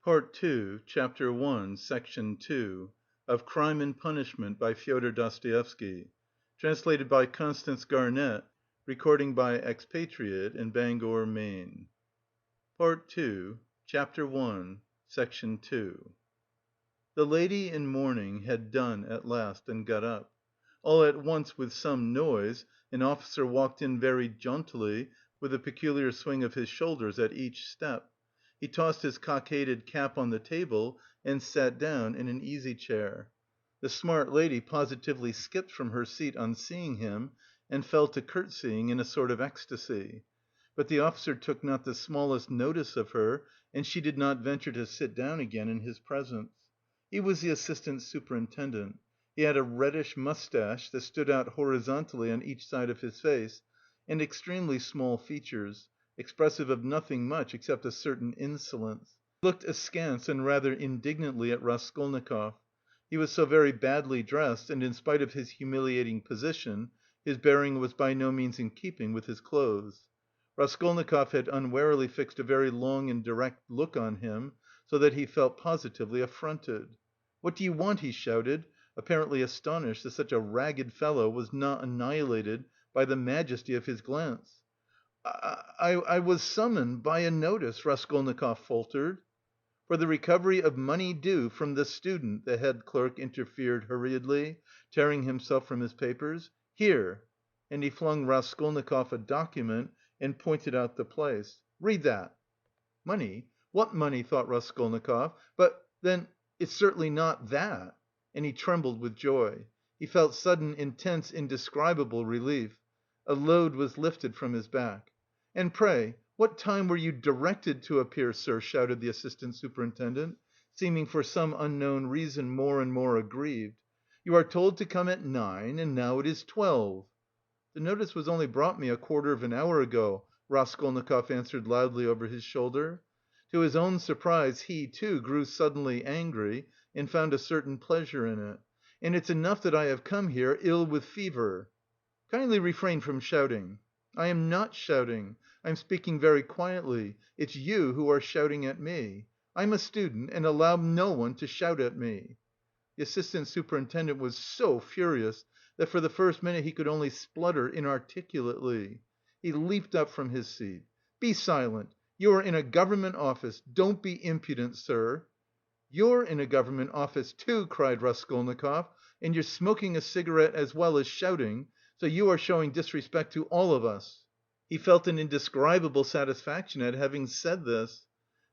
Part II, Chapter I, Section 2, of Crime and Punishment by Fyodor Dostoevsky, translated by Constance Garnett, recording by Expatriate in Bangor, Maine. Part II, Chapter I, Section 2. The lady in mourning had done at last and got up. All at once, with some noise, an officer walked in very jauntily, with a peculiar swing of his shoulders at each step. He tossed his cockaded cap on the table and sat down in an easy-chair. The smart lady positively skipped from her seat on seeing him, and fell to curtsying in a sort of ecstasy. But the officer took not the smallest notice of her, and she did not venture to sit down again in his presence. He was the assistant superintendent. He had a reddish moustache that stood out horizontally on each side of his face, and extremely small features, expressive of nothing much except a certain insolence. He looked askance and rather indignantly at Raskolnikov. He was so very badly dressed, and in spite of his humiliating position, his bearing was by no means in keeping with his clothes. Raskolnikov had unwarily fixed a very long and direct look on him, so that he felt positively affronted. "What do you want?" he shouted, apparently astonished that such a ragged fellow was not annihilated by the majesty of his glance. "I was summoned by a notice," Raskolnikov faltered. "For the recovery of money due from the student," the head clerk interfered hurriedly, tearing himself from his papers. "Here!" And he flung Raskolnikov a document and pointed out the place. "Read that." "Money? What money?" thought Raskolnikov. "But, then, it's certainly not that!" And he trembled with joy. He felt sudden, intense, indescribable relief. A load was lifted from his back. "And pray, what time were you directed to appear, sir?" shouted the assistant superintendent, seeming for some unknown reason more and more aggrieved. "You are told to come at 9, and now it is 12." "The notice was only brought me a quarter of an hour ago," Raskolnikov answered loudly over his shoulder. To his own surprise he, too, grew suddenly angry and found a certain pleasure in it. "And it's enough that I have come here ill with fever." "Kindly refrain from shouting." "I am not shouting. I'm speaking very quietly. It's you who are shouting at me. I'm a student, and allow no one to shout at me." The assistant superintendent was so furious that for the first minute he could only splutter inarticulately. He leaped up from his seat. "Be silent! You are in a government office. Don't be impudent, sir." "You're in a government office, too," cried Raskolnikov, "and you're smoking a cigarette as well as shouting, so you are showing disrespect to all of us." He felt an indescribable satisfaction at having said this.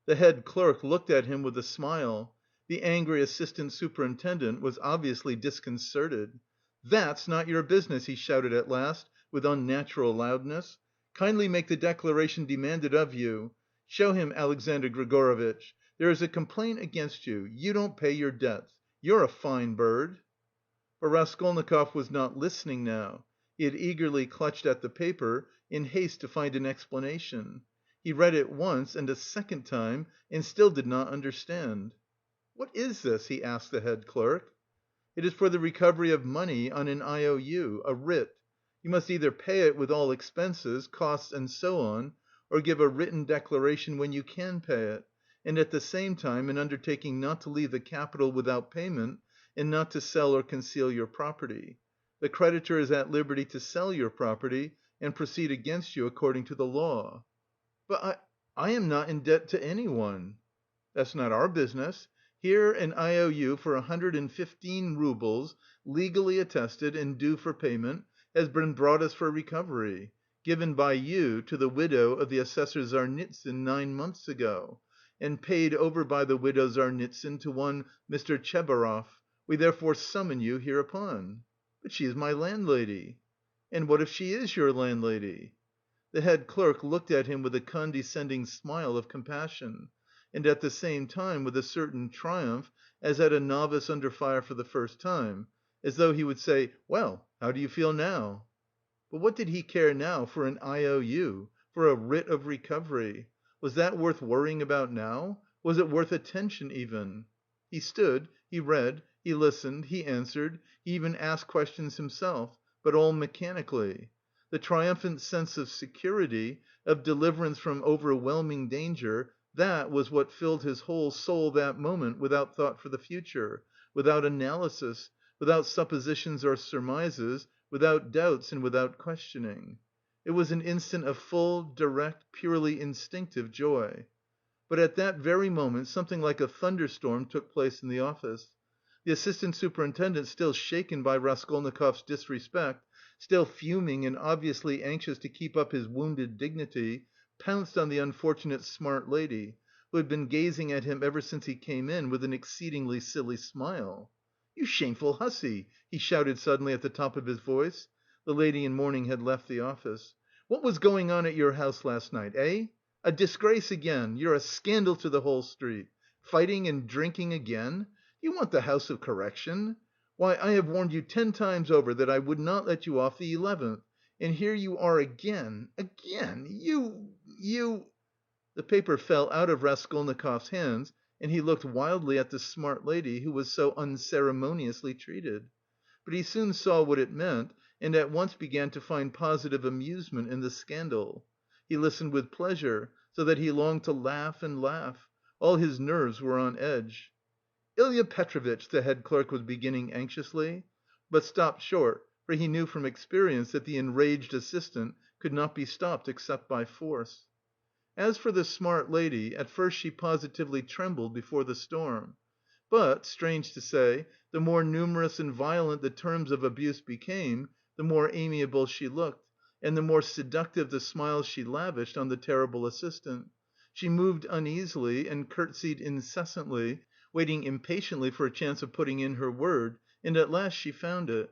The head clerk looked at him with a smile. The angry assistant superintendent was obviously disconcerted. "That's not your business," he shouted at last, with unnatural loudness. "Kindly make the declaration demanded of you. Show him, Alexandr Grigorovitch. There is a complaint against you. You don't pay your debts. You're a fine bird!" But Raskolnikov was not listening now. He had eagerly clutched at the paper, in haste to find an explanation. He read it once and a second time and still did not understand. "What is this?" he asked the head clerk. "It is for the recovery of money on an IOU, a writ. You must either pay it with all expenses, costs and so on, or give a written declaration when you can pay it, and at the same time an undertaking not to leave the capital without payment and not to sell or conceal your property. The creditor is at liberty to sell your property and proceed against you according to the law." "But I am not in debt to anyone." "That's not our business. Here an IOU for 115 roubles, legally attested and due for payment, has been brought us for recovery, given by you to the widow of the assessor Zarnitsyn 9 months ago, and paid over by the widow Zarnitsyn to one Mr. Tchebarov. We therefore summon you hereupon." "But she is my landlady." "And what if she is your landlady?" The head clerk looked at him with a condescending smile of compassion, and at the same time with a certain triumph, as at a novice under fire for the first time, as though he would say, "Well, how do you feel now?" But what did he care now for an IOU, for a writ of recovery? Was that worth worrying about now? Was it worth attention even? He stood, he read, he listened, he answered, he even asked questions himself, but all mechanically. The triumphant sense of security, of deliverance from overwhelming danger, That was what filled his whole soul that moment without thought for the future, without analysis, without suppositions or surmises, without doubts and without questioning. It was an instant of full, direct, purely instinctive joy. But at that very moment something like a thunderstorm took place in the office. The assistant superintendent, still shaken by Raskolnikov's disrespect, still fuming and obviously anxious to keep up his wounded dignity, pounced on the unfortunate smart lady, who had been gazing at him ever since he came in with an exceedingly silly smile. "You shameful hussy!" he shouted suddenly at the top of his voice. The lady in mourning had left the office. "What was going on at your house last night, eh? A disgrace again! You're a scandal to the whole street! Fighting and drinking again! Do you want the house of correction? Why, I have warned you 10 times over that I would not let you off the 11th, and here you are again, again! You..." The paper fell out of Raskolnikov's hands, and he looked wildly at the smart lady who was so unceremoniously treated. But he soon saw what it meant, and at once began to find positive amusement in the scandal. He listened with pleasure, so that he longed to laugh and laugh. All his nerves were on edge. "Ilya Petrovitch," the head clerk was beginning anxiously, but stopped short, for he knew from experience that the enraged assistant could not be stopped except by force. As for the smart lady, at first she positively trembled before the storm. But, strange to say, the more numerous and violent the terms of abuse became, the more amiable she looked, and the more seductive the smiles she lavished on the terrible assistant. She moved uneasily and curtsied incessantly, waiting impatiently for a chance of putting in her word, and at last she found it.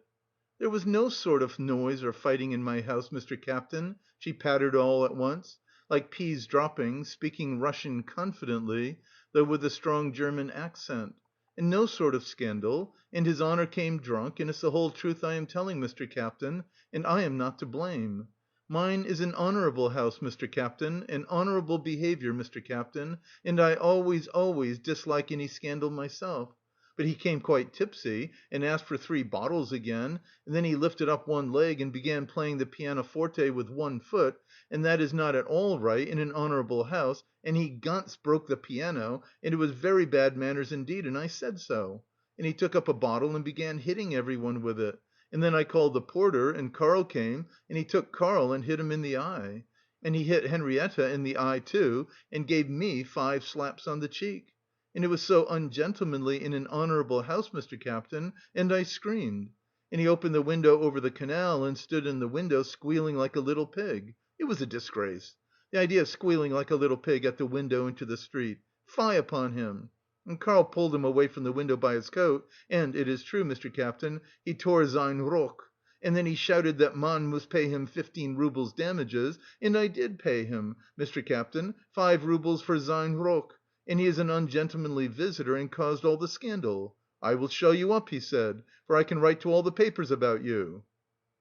"There was no sort of noise or fighting in my house, Mr. Captain," she pattered all at once, like peas dropping, speaking Russian confidently, though with a strong German accent. "And no sort of scandal, and his honour came drunk, and it's the whole truth I am telling, Mr. Captain, and I am not to blame. Mine is an honourable house, Mr. Captain, an honourable behaviour, Mr. Captain, and I always, always dislike any scandal myself. But he came quite tipsy, and asked for 3 bottles again, and then he lifted up one leg and began playing the pianoforte with one foot, and that is not at all right in an honourable house, and he ganz broke the piano, and it was very bad manners indeed, and I said so. And he took up a bottle and began hitting everyone with it. And then I called the porter, and Karl came, and he took Karl and hit him in the eye. And he hit Henrietta in the eye too, and gave me 5 slaps on the cheek. And it was so ungentlemanly in an honourable house, Mr. Captain, and I screamed. And he opened the window over the canal and stood in the window squealing like a little pig. It was a disgrace. The idea of squealing like a little pig at the window into the street. Fie upon him! And Karl pulled him away from the window by his coat, and, it is true, Mr. Captain, he tore sein Rock, and then he shouted that man must pay him 15 roubles damages, and I did pay him, Mr. Captain, 5 roubles for sein Rock, and he is an ungentlemanly visitor and caused all the scandal. I will show you up, he said, for I can write to all the papers about you."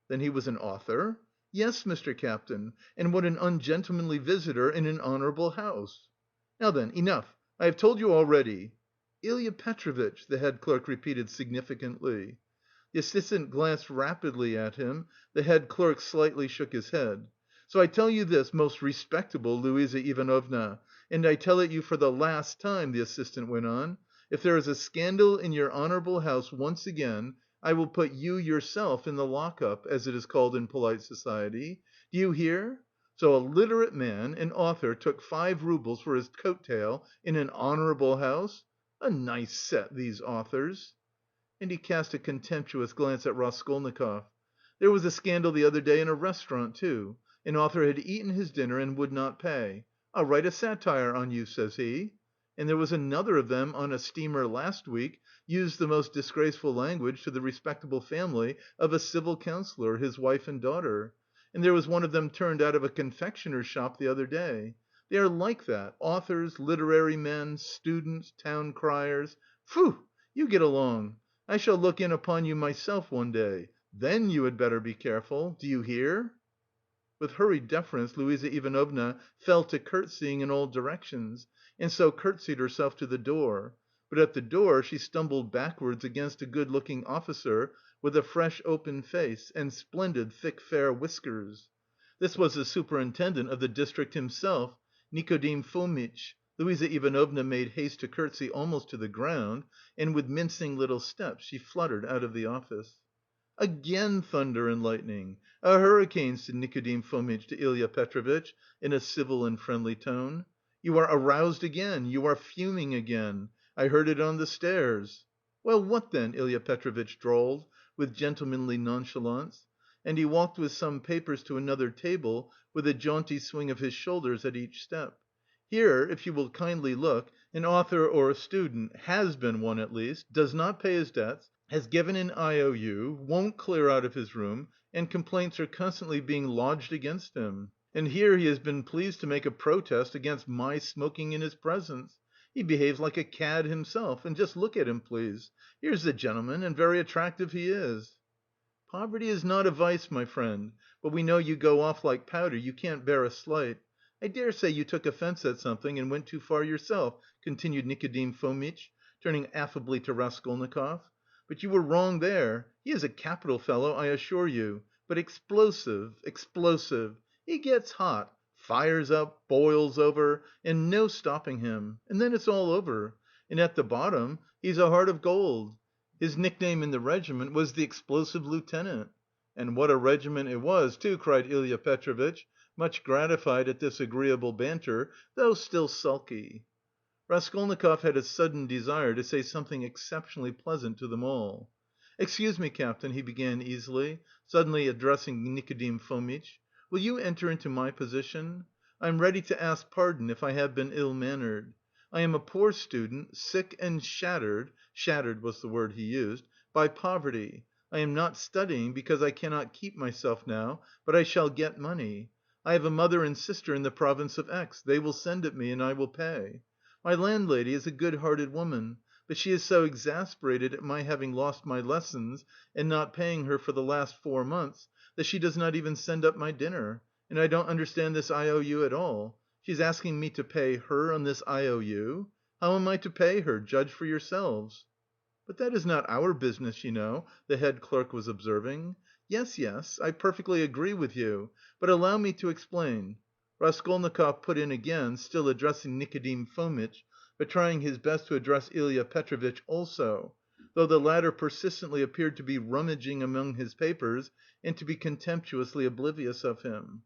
"Then he was an author?" "Yes, Mr. Captain, and what an ungentlemanly visitor in an honourable house." "Now then, enough, I have told you already." "Ilya Petrovitch," the head clerk repeated significantly. The assistant glanced rapidly at him, the head clerk slightly shook his head. "So I tell you this, most respectable Luise Ivanovna, and I tell it you for the last time," the assistant went on, "if there is a scandal in your honourable house once again, I will put you yourself in the lock up, as it is called in polite society. Do you hear? So a literate man, an author, took 5 roubles for his coat tail in an honourable house? A nice set, these authors!" And he cast a contemptuous glance at Raskolnikov. "There was a scandal the other day in a restaurant, too. An author had eaten his dinner and would not pay. 'I'll write a satire on you,' says he. And there was another of them on a steamer last week, used the most disgraceful language to the respectable family of a civil councillor, his wife and daughter. And there was one of them turned out of a confectioner's shop the other day. They are like that, authors, literary men, students, town criers. Pfoo! You get along. I shall look in upon you myself one day. Then you had better be careful. Do you hear?" With hurried deference Luise Ivanovna fell to curtseying in all directions, and so curtseyed herself to the door. But at the door she stumbled backwards against a good‐looking officer with a fresh open face and splendid thick fair whiskers. This was the superintendent of the district himself, Nikodim Fomitch, Luisa Ivanovna made haste to curtsy almost to the ground, and with mincing little steps she fluttered out of the office. "Again thunder and lightning! A hurricane!" said Nikodim Fomitch to Ilya Petrovitch in a civil and friendly tone. "You are aroused again, you are fuming again. I heard it on the stairs." "Well, what then?" Ilya Petrovitch drawled, with gentlemanly nonchalance, and he walked with some papers to another table with a jaunty swing of his shoulders at each step. "Here, if you will kindly look, an author or a student, has been one at least, does not pay his debts, has given an IOU, won't clear out of his room, and complaints are constantly being lodged against him. And here he has been pleased to make a protest against my smoking in his presence. He behaves like a cad himself, and just look at him, please. Here's the gentleman, and very attractive he is." "Poverty is not a vice, my friend, but we know you go off like powder, you can't bear a slight. I dare say you took offence at something and went too far yourself," continued Nikodim Fomitch, turning affably to Raskolnikov. "But you were wrong there. He is a capital fellow, I assure you, but explosive, explosive. He gets hot, fires up, boils over, and no stopping him. And then it's all over. And at the bottom he's a heart of gold. His nickname in the regiment was the Explosive Lieutenant." "And what a regiment it was, too!" cried Ilya Petrovitch, much gratified at this agreeable banter, though still sulky. Raskolnikov had a sudden desire to say something exceptionally pleasant to them all. "Excuse me, captain," he began easily, suddenly addressing Nikodim Fomitch. "Will you enter into my position? I am ready to ask pardon if I have been ill-mannered. I am a poor student, sick and shattered (shattered was the word he used) by poverty. I am not studying because I cannot keep myself now, but I shall get money. I have a mother and sister in the province of X. They will send it me and I will pay. My landlady is a good-hearted woman, but she is so exasperated at my having lost my lessons and not paying her for the last 4 months, that she does not even send up my dinner, and I don't understand this IOU at all. She is asking me to pay her on this IOU. How am I to pay her? Judge for yourselves." "But that is not our business, you know," the head clerk was observing. "Yes, yes, I perfectly agree with you, but allow me to explain." Raskolnikov put in again, still addressing Nikodim Fomitch, but trying his best to address Ilya Petrovitch also, though the latter persistently appeared to be rummaging among his papers and to be contemptuously oblivious of him.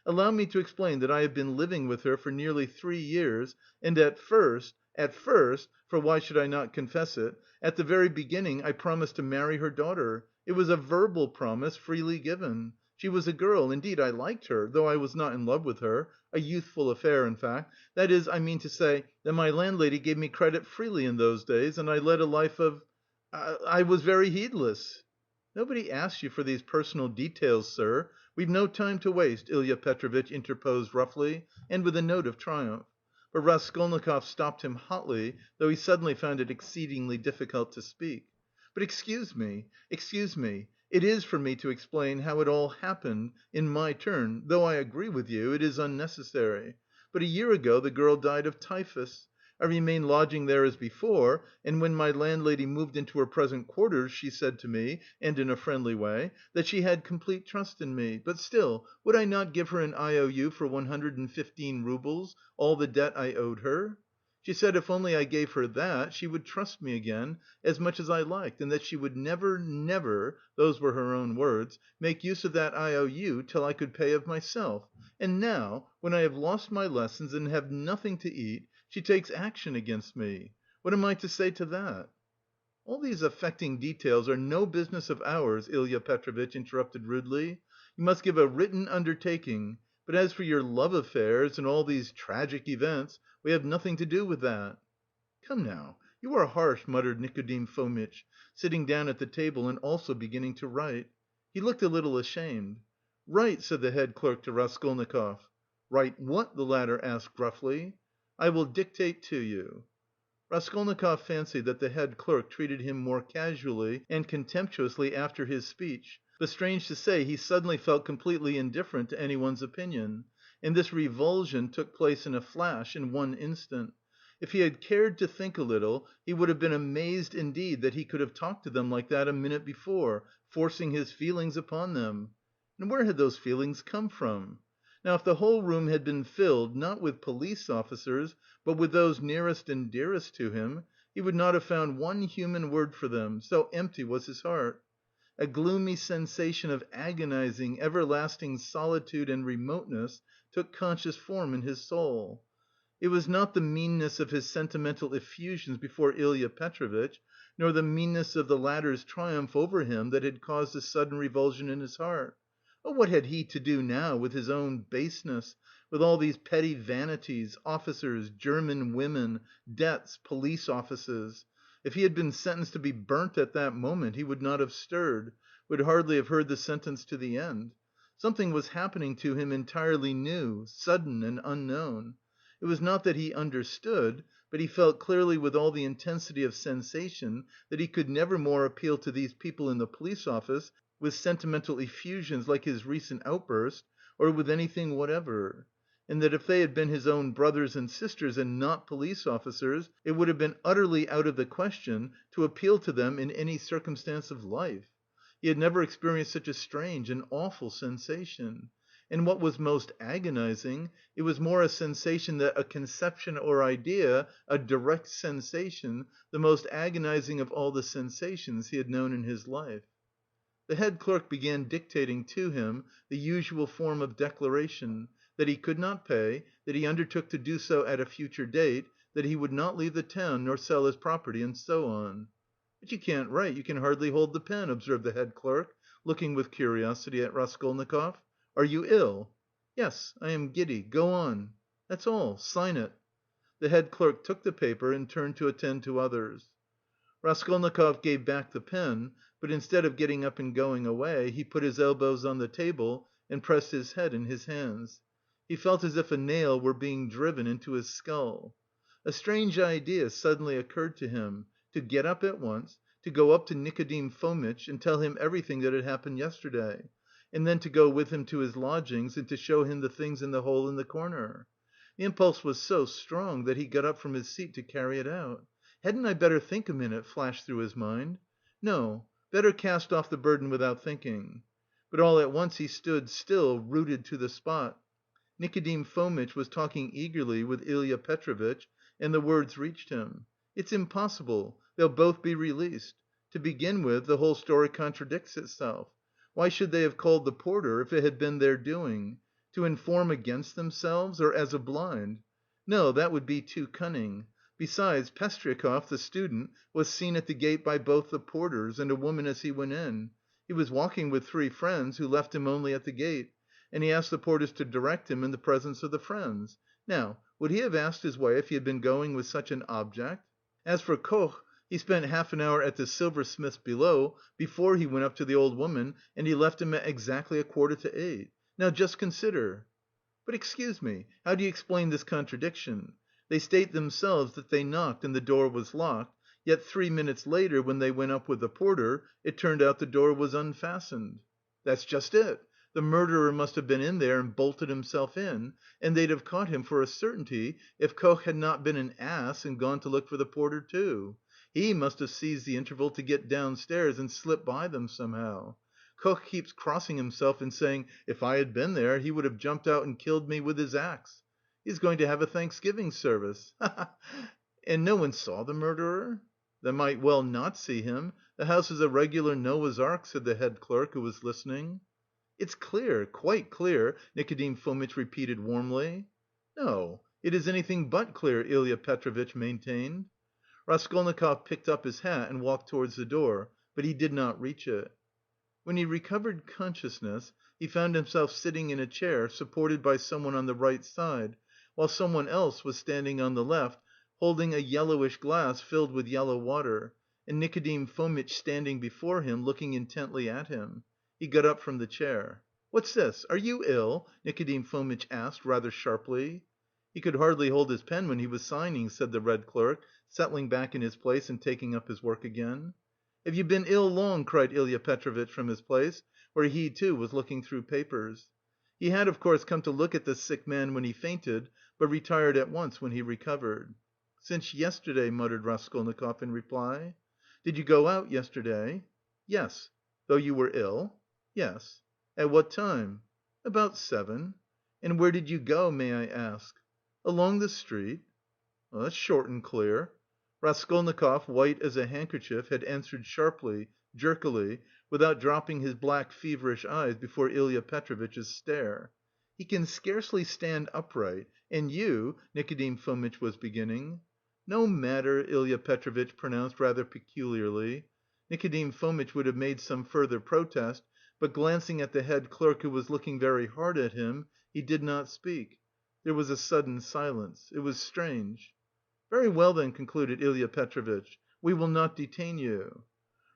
"Allow me to explain that I have been living with her for nearly 3 years, and at first, for why should I not confess it, at the very beginning I promised to marry her daughter. It was a verbal promise, freely given. She was a girl, indeed I liked her, though I was not in love with her, a youthful affair, in fact, that is, I mean to say, that my landlady gave me credit freely in those days, and I led a life of... I was very heedless." "Nobody asks you for these personal details, sir. We've no time to waste," Ilya Petrovitch interposed roughly and with a note of triumph. But Raskolnikov stopped him hotly, though he suddenly found it exceedingly difficult to speak. "But excuse me, excuse me. It is for me to explain how it all happened, in my turn, though I agree with you, it is unnecessary. But a year ago the girl died of typhus. I remained lodging there as before, and when my landlady moved into her present quarters, she said to me, and in a friendly way, that she had complete trust in me, but still, would I not give her an IOU for 115 roubles, all the debt I owed her? She said if only I gave her that, she would trust me again, as much as I liked, and that she would never, never those were her own words make use of that IOU till I could pay of myself, and now, when I have lost my lessons and have nothing to eat, she takes action against me. What am I to say to that?" "All these affecting details are no business of ours," Ilya Petrovitch interrupted rudely. "You must give a written undertaking, but as for your love affairs and all these tragic events, we have nothing to do with that." "Come now, you are harsh," muttered Nikodim Fomitch, sitting down at the table and also beginning to write. He looked a little ashamed. "Write," said the head clerk to Raskolnikov. "Write what?" the latter asked gruffly. "I will dictate to you." Raskolnikov fancied that the head clerk treated him more casually and contemptuously after his speech, but strange to say he suddenly felt completely indifferent to anyone's opinion, and this revulsion took place in a flash, in one instant. If he had cared to think a little, he would have been amazed indeed that he could have talked to them like that a minute before, forcing his feelings upon them. And where had those feelings come from? Now if the whole room had been filled, not with police officers, but with those nearest and dearest to him, he would not have found one human word for them, so empty was his heart. A gloomy sensation of agonising, everlasting solitude and remoteness took conscious form in his soul. It was not the meanness of his sentimental effusions before Ilya Petrovitch, nor the meanness of the latter's triumph over him that had caused this sudden revulsion in his heart. Oh, what had he to do now with his own baseness, with all these petty vanities, officers, German women, debts, police offices? If he had been sentenced to be burnt at that moment, he would not have stirred, would hardly have heard the sentence to the end. Something was happening to him entirely new, sudden and unknown. It was not that he understood, but he felt clearly with all the intensity of sensation that he could never more appeal to these people in the police office with sentimental effusions like his recent outburst, or with anything whatever, and that if they had been his own brothers and sisters and not police officers, it would have been utterly out of the question to appeal to them in any circumstance of life. He had never experienced such a strange and awful sensation. And what was most agonising, it was more a sensation than a conception or idea, a direct sensation, the most agonising of all the sensations he had known in his life. The head clerk began dictating to him the usual form of declaration, that he could not pay, that he undertook to do so at a future date, that he would not leave the town nor sell his property, and so on. "But you can't write, you can hardly hold the pen," observed the head clerk, looking with curiosity at Raskolnikov. "Are you ill?" "Yes, I am giddy. Go on." "That's all. Sign it." The head clerk took the paper and turned to attend to others. Raskolnikov gave back the pen, but instead of getting up and going away, he put his elbows on the table and pressed his head in his hands. He felt as if a nail were being driven into his skull. A strange idea suddenly occurred to him: to get up at once, to go up to Nikodim Fomitch and tell him everything that had happened yesterday, and then to go with him to his lodgings and to show him the things in the hole in the corner. The impulse was so strong that he got up from his seat to carry it out. "Hadn't I better think a minute?" flashed through his mind. No, better cast off the burden without thinking. But all at once he stood still, rooted to the spot. Nikodim Fomitch was talking eagerly with Ilya Petrovitch, and the words reached him. "It's impossible, they'll both be released. To begin with, the whole story contradicts itself. Why should they have called the porter, if it had been their doing? To inform against themselves, or as a blind? No, that would be too cunning. Besides, Pestryakov, the student, was seen at the gate by both the porters, and a woman as he went in. He was walking with 3 friends, who left him only at the gate, and he asked the porters to direct him in the presence of the friends. Now, would he have asked his way if he had been going with such an object? As for Koch, he spent half an hour at the silversmith's below, before he went up to the old woman, and he left him at exactly 7:45. Now just consider." "But excuse me, how do you explain this contradiction? They state themselves that they knocked and the door was locked, yet 3 minutes later, when they went up with the porter, it turned out the door was unfastened." "That's just it. The murderer must have been in there and bolted himself in, and they'd have caught him for a certainty if Koch had not been an ass and gone to look for the porter too. He must have seized the interval to get downstairs and slip by them somehow. Koch keeps crossing himself and saying, 'If I had been there, he would have jumped out and killed me with his axe.' He's going to have a Thanksgiving service. Ha ha! And no one saw the murderer?" "They might well not see him. The house is a regular Noah's Ark," said the head clerk, who was listening. "It's clear, quite clear," Nikodim Fomitch repeated warmly. "No, it is anything but clear," Ilya Petrovitch maintained. Raskolnikov picked up his hat and walked towards the door, but he did not reach it. When he recovered consciousness, he found himself sitting in a chair, supported by someone on the right side, while someone else was standing on the left, holding a yellowish glass filled with yellow water, and Nikodim Fomitch standing before him, looking intently at him. He got up from the chair. "What's this? Are you ill?" Nikodim Fomitch asked, rather sharply. "He could hardly hold his pen when he was signing," said the red clerk, settling back in his place and taking up his work again. "Have you been ill long?" cried Ilya Petrovitch from his place, where he, too, was looking through papers. He had, of course, come to look at the sick man when he fainted, but retired at once when he recovered. "Since yesterday," muttered Raskolnikov in reply. "Did you go out yesterday?" "Yes." "Though you were ill?" "Yes." "At what time?" "About 7." "And where did you go, may I ask?" "Along the street." "That's short and clear." Raskolnikov, white as a handkerchief, had answered sharply, jerkily, without dropping his black feverish eyes before Ilya Petrovitch's stare. "He can scarcely stand upright, and you..." Nikodim Fomitch was beginning. "No matter," Ilya Petrovitch pronounced rather peculiarly. Nikodim Fomitch would have made some further protest, but glancing at the head clerk who was looking very hard at him, he did not speak. There was a sudden silence. It was strange. "Very well then," concluded Ilya Petrovitch, "we will not detain you."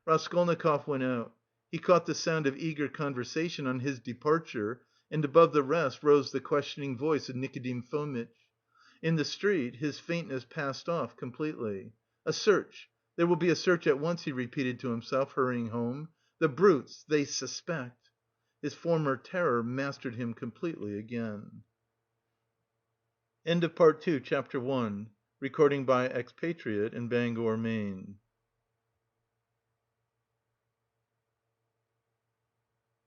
Raskolnikov went out. He caught the sound of eager conversation on his departure, and above the rest rose the questioning voice of Nikodim Fomitch. In the street his faintness passed off completely. "A search! There will be a search at once," he repeated to himself, hurrying home. "The brutes! They suspect!" His former terror mastered him completely again. End of Part II, Chapter 1. Recording by Expatriate in Bangor, Maine.